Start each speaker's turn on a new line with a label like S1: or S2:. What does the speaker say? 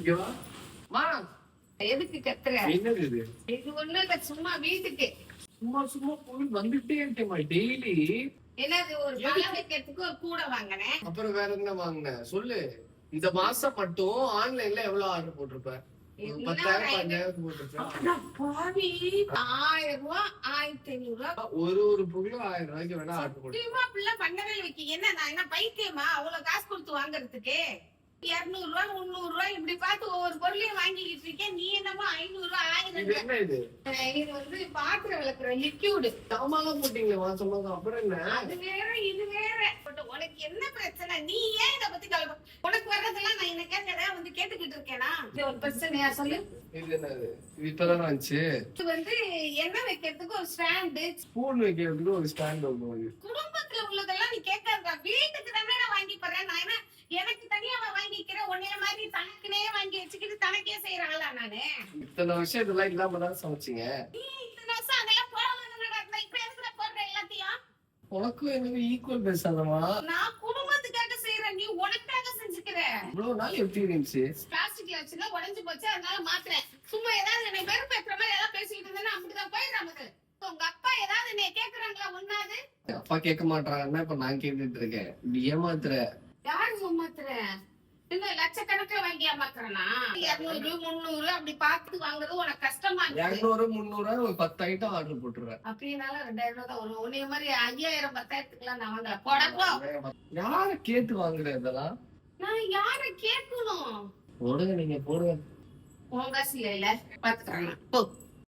S1: இங்க வா. மா,
S2: எதுக்கு கத்துற?
S1: என்னது இது?
S2: இது ஒண்ணும் இல்ல, சும்மா வீட்டுக்கு.
S1: சும்மா சும்மா போய் வந்துட்டே இருக்கேம்மா டெய்லி.
S2: என்னது, ஒரு பழம் வைக்கிறதுக்கு ஒரு கூடை வாங்கினேன்.
S1: அப்புறம் வேற என்ன வாங்கின சொல்லு. இந்த மாசம் மட்டும் ஆன்லைன்ல எவ்வளவு ஆர்டர் போட்டிருப்ப? 10,000 15,000 போட்டிருப்ப.
S2: பாவி, 1000 ரூபாய் 1500 ரூபாய்.
S1: ஒரு பொருளும் 1000 ரூபாய்க்கு வேணா ஆர்டர் போட்டு.
S2: சத்தியமா அப்படிலாம் பண்ணவே வைக்க. என்ன நான் என்ன பைத்தியமா அவ்வளவு காசு கொடுத்து வாங்குறதுக்கு? 200 ரூபாய் 300 ரூபாய் இப்படி பார்த்து ஒவ்வொரு பொருளையும் வாங்கிக்கிட்டு இருக்கேன். நீ என்னமோ 500 ரூபாய் 1000
S1: இது என்ன இது?
S2: இது வந்து பாத்திரம் விளக்குற லிக்யூடு.
S1: சாமான் போட்டீங்களே மாசம் மாசம். அப்புறம் என்ன?
S2: அது வேற இது வேற. உனக்கு என்ன பிரச்சனை? நீ ஏன் இத பத்தி கவலை? உனக்கு வர்றதெல்லாம் நான் என்ன கேட்கறத வந்து கேட்டுக்கிட்டு இருக்கேனா? இது ஒரு பிரச்சனையா சொல்லு.
S1: இது என்னது? இது இப்பதான் வந்துச்சு.
S2: இது வந்து எண்ணெய் வைக்கிறதுக்கு ஒரு ஸ்டாண்டு,
S1: ஸ்பூன் வைக்கிறதுக்கு ஒரு ஸ்டாண்ட் ஒண்ணு.
S2: குடும்பத்துல உள்ளதெல்லாம் நீ கேட்காதா? வீட்டுக்கு தானே நான் வாங்கி போறேன். நான் என்ன எனக்கு தனியா வாங்கிக்கிறேன்? உன்னைய மாதிரி தனக்குனே வாங்கி வச்சுக்கிட்டு தனக்கே செய்யற ஆளா நானு?
S1: இத்தனை வருஷம் இதெல்லாம் இல்லாம தான் சமைச்சிங்க.
S2: நீ இத்தனை வருஷம் அதெல்லாம் போடாம இப்ப எதுக்குல போடுற எல்லாத்தையும்?
S1: உனக்கும் எனக்கு ஈக்குவல் பேசாதமா?
S2: நான் குடும்பத்துக்காக செய்யறேன், நீ உனக்காக செஞ்சுக்கிற.
S1: இவ்வளவு நாள் எப்படி இருந்துச்சு?
S2: பிளாஸ்டிக்ல வச்சுல உடைஞ்சு போச்சு, அதனால மாத்துறேன். சும்மா ஏதாவது என்னை வெறுப்பேற்ற மாதிரி ஏதாவது பேசிக்கிட்டு இருந்தேன்னா அப்படிதான் போயிடுறா முதல்ல. உங்க அப்பா ஏதாவது என்னை கேக்குறாங்களா? ஒண்ணாது
S1: அப்பா கேட்க மாட்டாங்கன்னா இப்ப நான் கேட்டுட்டு இருக்கேன். நீ ஏமாத்துற.
S2: யாரு ஏமாத்துற? இன்னும் லட்சக்கணக்கில் வாங்கி ஏமாத்துறனா? 200 300 அப்படி பார்த்து வாங்குறது உனக்கு கஷ்டமா இருக்கு.
S1: 200 300 ஒரு 10 ஐட்டம் ஆர்டர் போட்டுருவேன்.
S2: அப்படின்னாலும் 2000 தான் வரும். உன்னைய மாதிரி 5000 10,000க்குலாம் நான் வாங்கல. போடப்போ.
S1: யார கேட்டு வாங்குற இதெல்லாம்?
S2: நான் யார கேட்கணும்?
S1: போடுங்க, நீங்க போடுங்க.
S2: உங்க காசு இல்ல பாத்துக்கிறேன். போ.